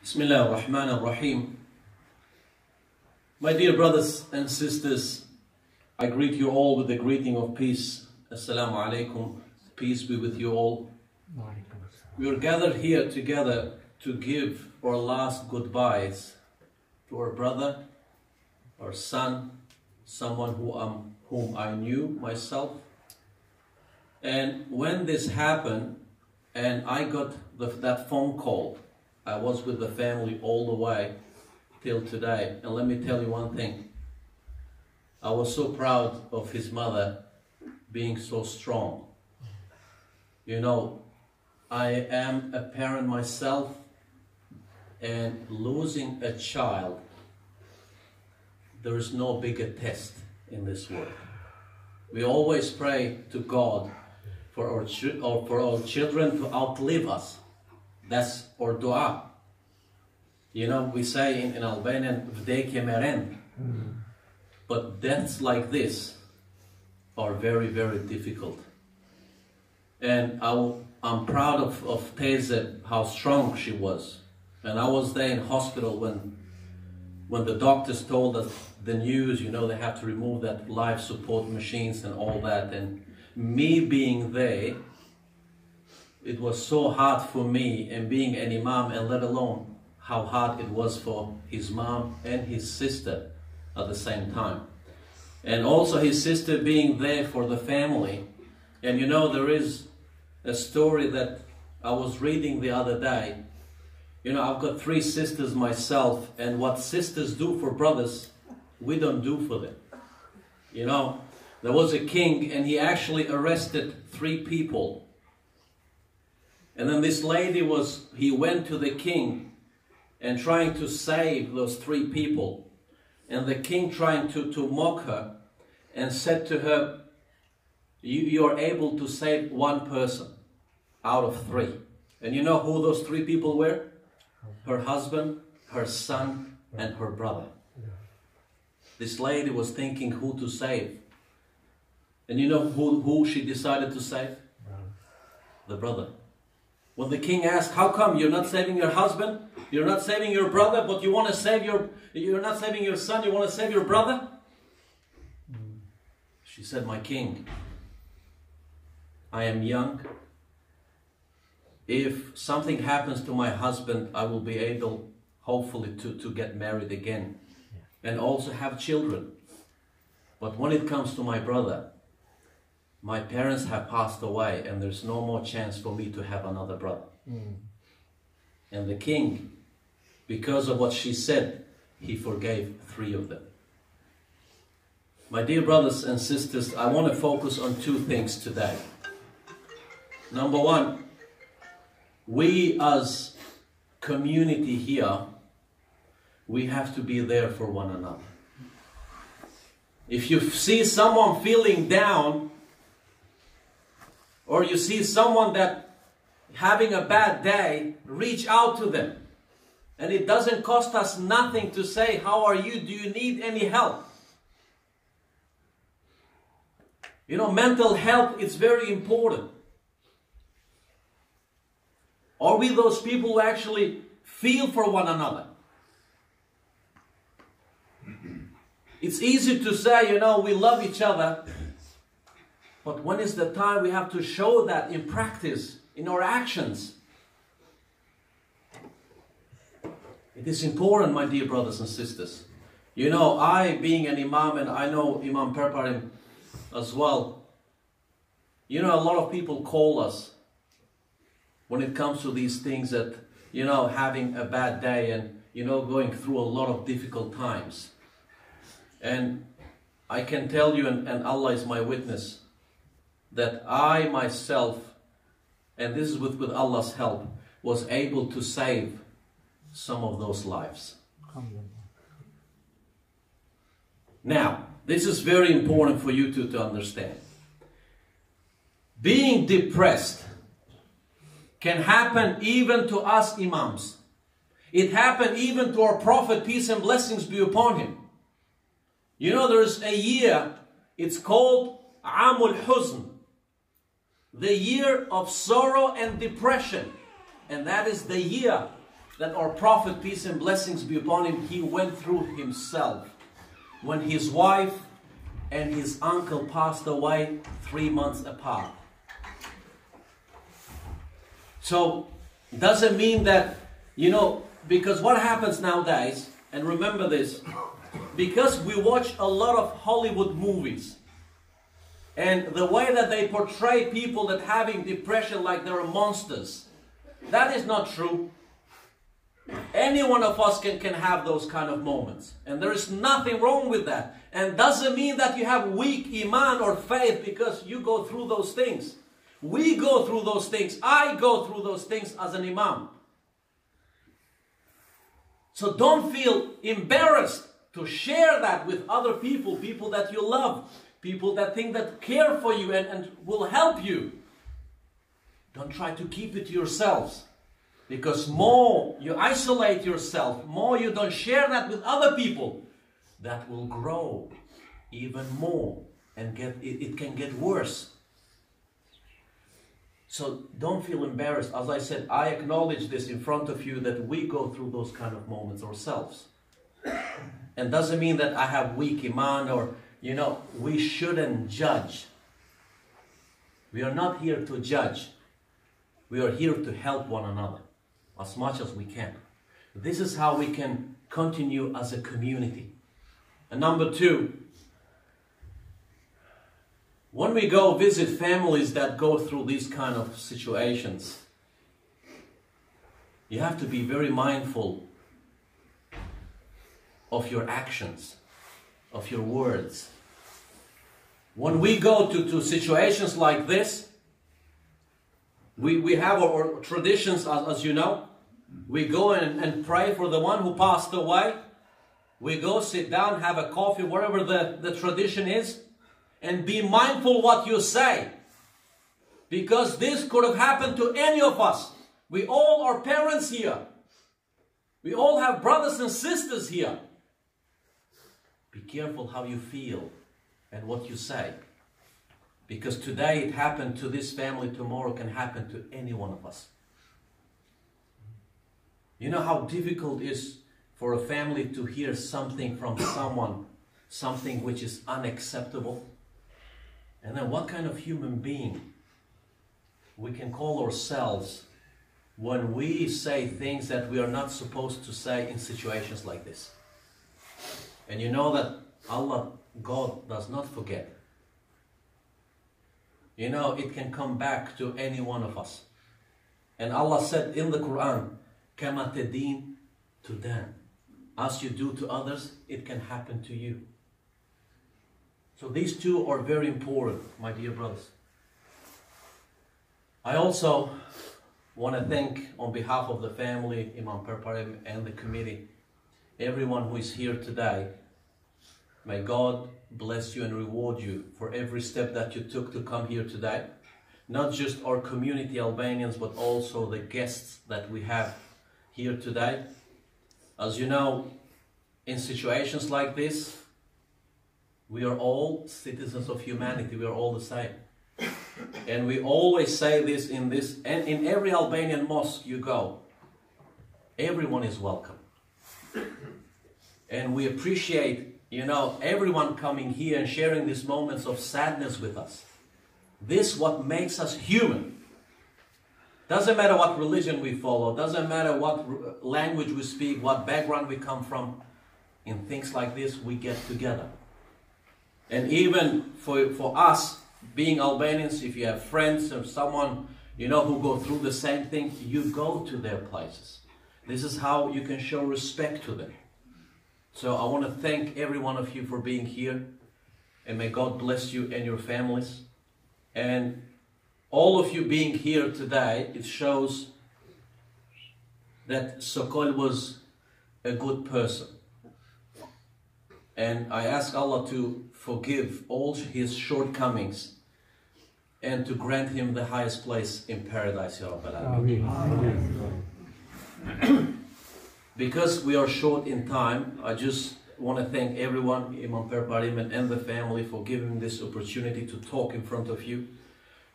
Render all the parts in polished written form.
Bismillah ar-Rahman ar-Rahim. My dear brothers and sisters, I greet you all with the greeting of peace. Assalamu alaikum. Peace be with you all. We are gathered here together to give our last goodbyes to our brother, our son, someone whom I knew myself. And when this happened, and I got that phone call, I was with the family all the way till today. And let me tell you one thing. I was so proud of his mother being so strong. You know, I am a parent myself, and losing a child, there is no bigger test in this world. We always pray to God for our children to outlive us. That's our dua. You know, we say in Albanian, vdekje merend. But deaths like this are very, very difficult. And I'm proud of Teze, how strong she was. And I was there in hospital when the doctors told us the news, you know, they have to remove that life support machines and all that. And me being there, it was so hard for me, and being an imam, and let alone how hard it was for his mom and his sister at the same time. And also his sister being there for the family. And you know, there is a story that I was reading the other day. You know, I've got 3 sisters myself, and what sisters do for brothers, we don't do for them. You know, there was a king, and he actually arrested 3 people. And then this lady he went to the king and trying to save those 3 people. And the king trying to mock her and said to her, you're able to save 1 person out of 3. And you know who those 3 people were? Her husband, her son, and her brother. This lady was thinking who to save. And you know who she decided to save? The brother. When the king asked, how come you're not saving your husband? You're not saving your brother, but you want to save you're not saving your son, you want to save your brother? She said, my king, I am young. If something happens to my husband, I will be able, hopefully, to get married again. And also have children. But when it comes to my brother, my parents have passed away, and there's no more chance for me to have another brother. And the king, because of what she said, he forgave 3 of them. My dear brothers and sisters, I want to focus on 2 things today. Number 1, we as community here, we have to be there for one another. If you see someone feeling down, or you see someone that having a bad day, reach out to them. And it doesn't cost us nothing to say, how are you? Do you need any help? You know, mental health is very important. Are we those people who actually feel for one another? It's easy to say, you know, we love each other. But when is the time we have to show that in practice, in our actions? It is important, my dear brothers and sisters. You know, I being an imam, and I know Imam Perparim as well. You know, a lot of people call us when it comes to these things that, you know, having a bad day and, you know, going through a lot of difficult times. And I can tell you, and Allah is my witness, that I myself, and this is with Allah's help, was able to save some of those lives. Now, this is very important for you to understand. Being depressed can happen even to us imams. It happened even to our Prophet, peace and blessings be upon him. You know, there's a year, it's called Amul Huzn, the year of sorrow and depression. And that is the year that our Prophet, peace and blessings be upon him, he went through himself when his wife and his uncle passed away 3 months apart. So, doesn't mean that, you know, because what happens nowadays, and remember this, because we watch a lot of Hollywood movies, and the way that they portray people that having depression like they're monsters, that is not true. Any one of us can have those kind of moments. And there is nothing wrong with that. And doesn't mean that you have weak iman or faith because you go through those things. We go through those things. I go through those things as an imam. So don't feel embarrassed to share that with other people, people that you love, people that think that care for you and will help you. Don't try to keep it to yourselves. Because more you isolate yourself, more you don't share that with other people, that will grow even more and it can get worse. So don't feel embarrassed. As I said, I acknowledge this in front of you that we go through those kind of moments ourselves. And doesn't mean that I have weak iman or, you know, we shouldn't judge. We are not here to judge. We are here to help one another as much as we can. This is how we can continue as a community. And number two, when we go visit families that go through these kind of situations, you have to be very mindful of your actions, of your words. When we go to situations like this, we have our traditions, as you know. We go and pray for the one who passed away. We go sit down, have a coffee, whatever the tradition is, and be mindful what you say. Because this could have happened to any of us. We all are parents here. We all have brothers and sisters here. Be careful how you feel and what you say. Because today it happened to this family, tomorrow can happen to any one of us. You know how difficult it is for a family to hear something from someone, something which is unacceptable? And then what kind of human being we can call ourselves when we say things that we are not supposed to say in situations like this? And you know that Allah, God, does not forget. You know, it can come back to any one of us. And Allah said in the Quran, Kama tadin tudan. As you do to others, it can happen to you. So these two are very important, my dear brothers. I also want to thank, on behalf of the family, Imam Perparim and the committee, everyone who is here today. May God bless you and reward you for every step that you took to come here today. Not just our community Albanians, but also the guests that we have here today. As you know, in situations like this, we are all citizens of humanity. We are all the same. And we always say this, and in every Albanian mosque you go, everyone is welcome. And we appreciate, you know, everyone coming here and sharing these moments of sadness with us. This is what makes us human. Doesn't matter what religion we follow, doesn't matter what language we speak, what background we come from. In things like this, we get together. And even for us, being Albanians, if you have friends or someone, you know, who go through the same thing, you go to their places. This is how you can show respect to them. So I want to thank every one of you for being here. And may God bless you and your families. And all of you being here today, it shows that Sokol was a good person. And I ask Allah to forgive all his shortcomings and to grant him the highest place in paradise, Ya Rabbal Alamin. Because we are short in time, I just want to thank everyone, Imam Perparim and the family, for giving this opportunity to talk in front of you.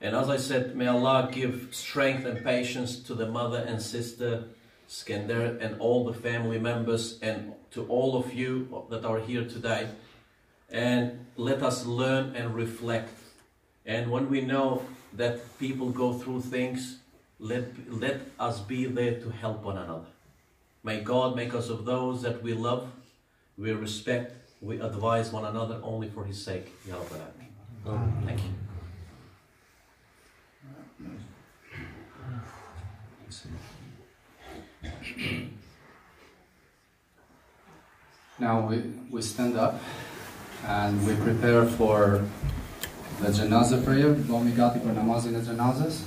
And as I said, may Allah give strength and patience to the mother and sister Skender, and all the family members, and to all of you that are here today. And let us learn and reflect. And when we know that people go through things, let us be there to help one another. May God make us of those that we love, we respect, we advise one another only for His sake. Ya Rabbal Alameen. Thank you. Now we stand up and we prepare for the Janazah prayer. Doamne, gati për namazin e Janazës.